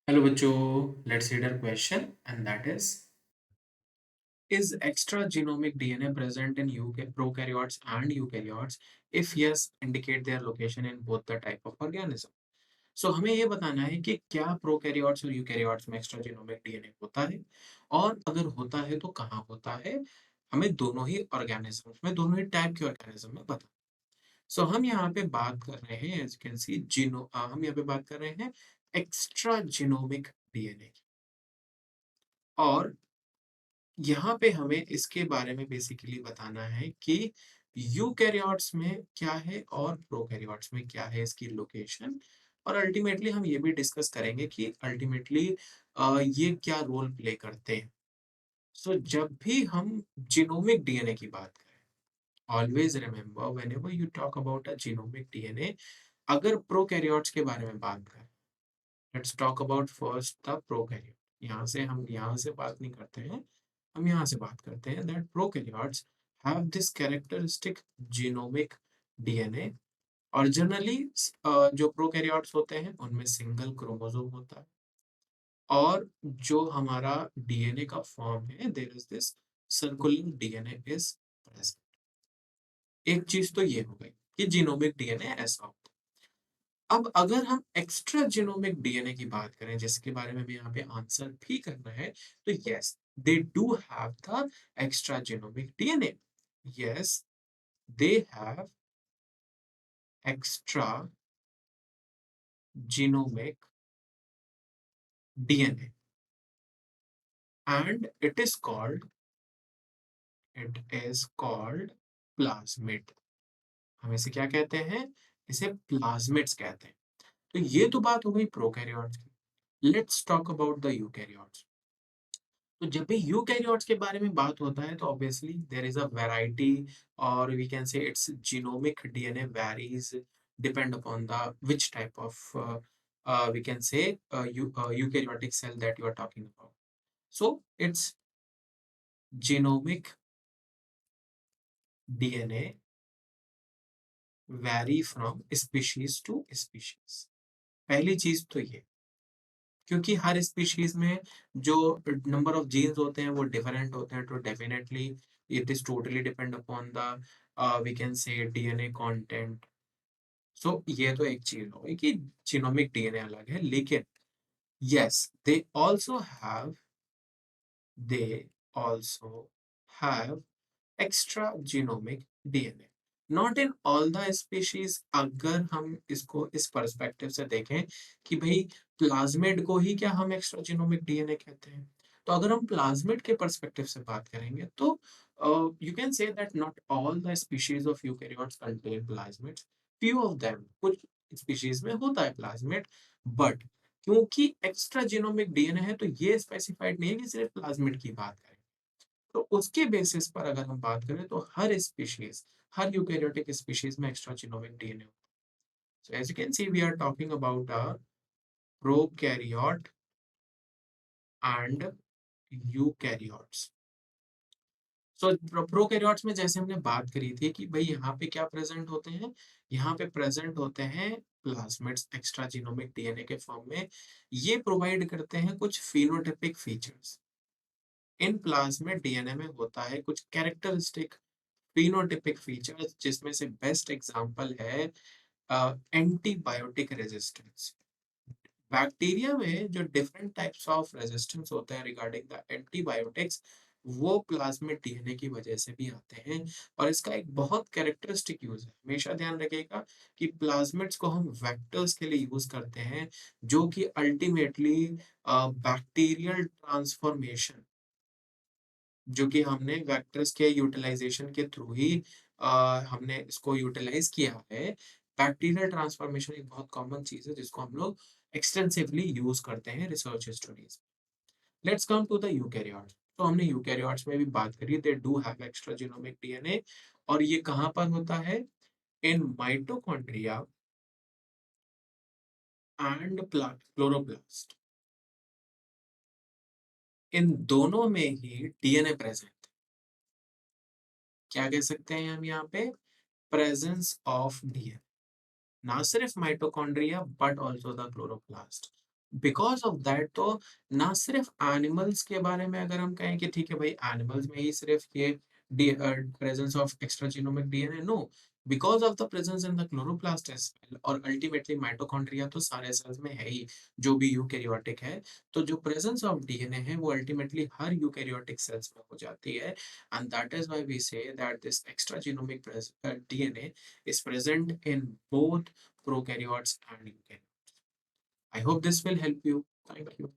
Hello बच्चों, let's read our question and that is extra genomic DNA present in prokaryotes and eukaryotes? If yes, indicate their location in both the type of organism. So हमें ये बताना है कि क्या prokaryotes और eukaryotes में extra genomic DNA होता है और अगर होता है तो कहाँ होता है। हमें दोनों ही ऑर्गेनिजम्स में दोनों ही टाइप के ऑर्गेनिज्म में बता। सो हम यहाँ पे बात कर रहे हैं एज कैन सी हम यहाँ पे बात कर रहे हैं एक्स्ट्रा जीनोमिक डीएनए की। और यहाँ पे हमें इसके बारे में बेसिकली बताना है कि यूकैरियोट्स में क्या है और प्रोकैरियोट्स में क्या है इसकी लोकेशन। और अल्टीमेटली हम ये भी डिस्कस करेंगे कि अल्टीमेटली ये क्या रोल प्ले करते हैं। सो जब भी हम जीनोमिक डीएनए की बात करें, always remember whenever you talk about a genomic DNA, अगर प्रोकैरियोट्स के बारे में बात करें, let's talk about first the prokaryote. हम यहाँ से बात नहीं करते हैं, हम यहाँ से बात करते हैं that prokaryotes have this characteristic genomic DNA. और जनरली जो प्रोकैरियोट्स होते हैं उनमें सिंगल क्रोमोसोम होता है और जो हमारा डीएनए का फॉर्म है there is this circular DNA is present. एक चीज तो ये हो गई कि जीनोमिक डीएनए ऐसा होता है। अब अगर हम एक्स्ट्रा जीनोमिक डीएनए की बात करें जिसके बारे में भी यहाँ पे आंसर भी करना है, तो yes they do have the extra genomic DNA. Yes, they have extra genomic DNA and it is called plasmid. हम इसे क्या कहते हैं? इसे प्लाज्मिड्स कहते हैं। तो ये तो बात हो गई प्रोकैरियोट्स की। Let's talk about the eukaryotes. तो जब भी यूकैरियोट्स के बारे में बात होता है तो obviously there is a variety, और we can say it's genomic DNA varies depend upon the which type of we can say eukaryotic cell that you are talking about. So its genomic DNA vary from species to species. पहली चीज तो ये, क्योंकि हर species में जो number of jeans होते हैं वो डिफरेंट होते हैं, तो definitely it is totally depend upon the we can say DNA content. So ये तो एक चीज हो गई कि जीनोमिक डीएनए अलग है, लेकिन yes they also have extra genomic DNA. Not in all the species. अगर हम इसको इस पर्सपेक्टिव से देखें कि भाई प्लाज्मिड को ही क्या हम एक्स्ट्रा जीनोमिक डीएनए कहते हैं, तो अगर हम प्लाज्मिड के पर्सपेक्टिव से बात करेंगे तो you can say that not all the species of eukaryotes contain plasmids. Few of them, कुछ स्पीशीज में होता है प्लाज्मिड, बट क्योंकि एक्स्ट्रा जीनोमिक डीएनए है तो ये स्पेसिफाइड नहीं है कि सिर्फ प्लाज्मिड की बात करें। तो उसके बेसिस पर अगर हम बात करें तो हर स्पीशीज, हर यूकैरियोटिक स्पीशीज में एक्स्ट्रा जीनोमिक डीएनए होता है। So as you can see we are talking about a prokaryote and eukaryotes. So prokaryotes में जैसे हमने बात करी थी कि भाई यहाँ पे क्या प्रेजेंट होते हैं, यहाँ पे प्रेजेंट होते हैं प्लाज्मिड्स एक्स्ट्रा जीनोमिक डीएनए के फॉर्म में। ये प्रोवाइड करते हैं कुछ फिनोटाइपिक फीचर्स। इन प्लाज्मिड डीएनए में होता है कुछ कैरेक्टरिस्टिक फिनोटाइपिक फीचर्स, जिसमें से बेस्ट एग्जांपल है एंटीबायोटिक रेजिस्टेंस। बैक्टीरिया में जो डिफरेंट टाइप्स ऑफ रेजिस्टेंस होते हैं रिगार्डिंग द एंटीबायोटिक्स, वो प्लाज्मिड डीएनए की वजह से भी आते हैं। और इसका एक बहुत कैरेक्टरिस्टिक यूज है, हमेशा ध्यान रखिएगा कि प्लाज्मिड्स को हम वेक्टर्स के लिए यूज करते हैं, जो कि अल्टीमेटली बैक्टीरियल ट्रांसफॉर्मेशन, जो कि हमने वेक्टर्स के यूटिलाइजेशन के थ्रू ही हमने इसको यूटिलाइज किया है। बैक्टीरियल ट्रांसफॉर्मेशन एक बहुत कॉमन चीज है जिसको हम लोग एक्सटेंसिवली यूज करते हैं research studies. Let's come to the eukaryotes. तो हमने यूकैरियोट्स में भी बात करी, they do have extra genomic DNA. और ये कहाँ पर होता है? इन माइटोकॉन्ड्रिया एंड क्लोरोप्लास्ट, इन दोनों में ही डीएनए प्रेजेंट। क्या कह सकते हैं हम यहाँ पे? प्रेजेंस ऑफ डीएनए, ना सिर्फ mitochondria but also the chloroplast. Because of that तो ना सिर्फ एनिमल्स के बारे में अगर हम कहें कि ठीक है भाई एनिमल्स में ही सिर्फ ये presence of extra genomic DNA, no, because of the presence in the chloroplast as well और अल्टीमेटली माइटोकॉन्ड्रिया तो सारे सेल्स में है ही, जो भी यूकेरियोटिक है। तो जो प्रेजेंस ऑफ डीएनए है वो अल्टीमेटली हर यूकेरियोटिक सेल्स में हो जाती है, and that is why we say that this extra genomic DNA is present in both prokaryotes and eukaryotes. I hope this will help you. Thank you.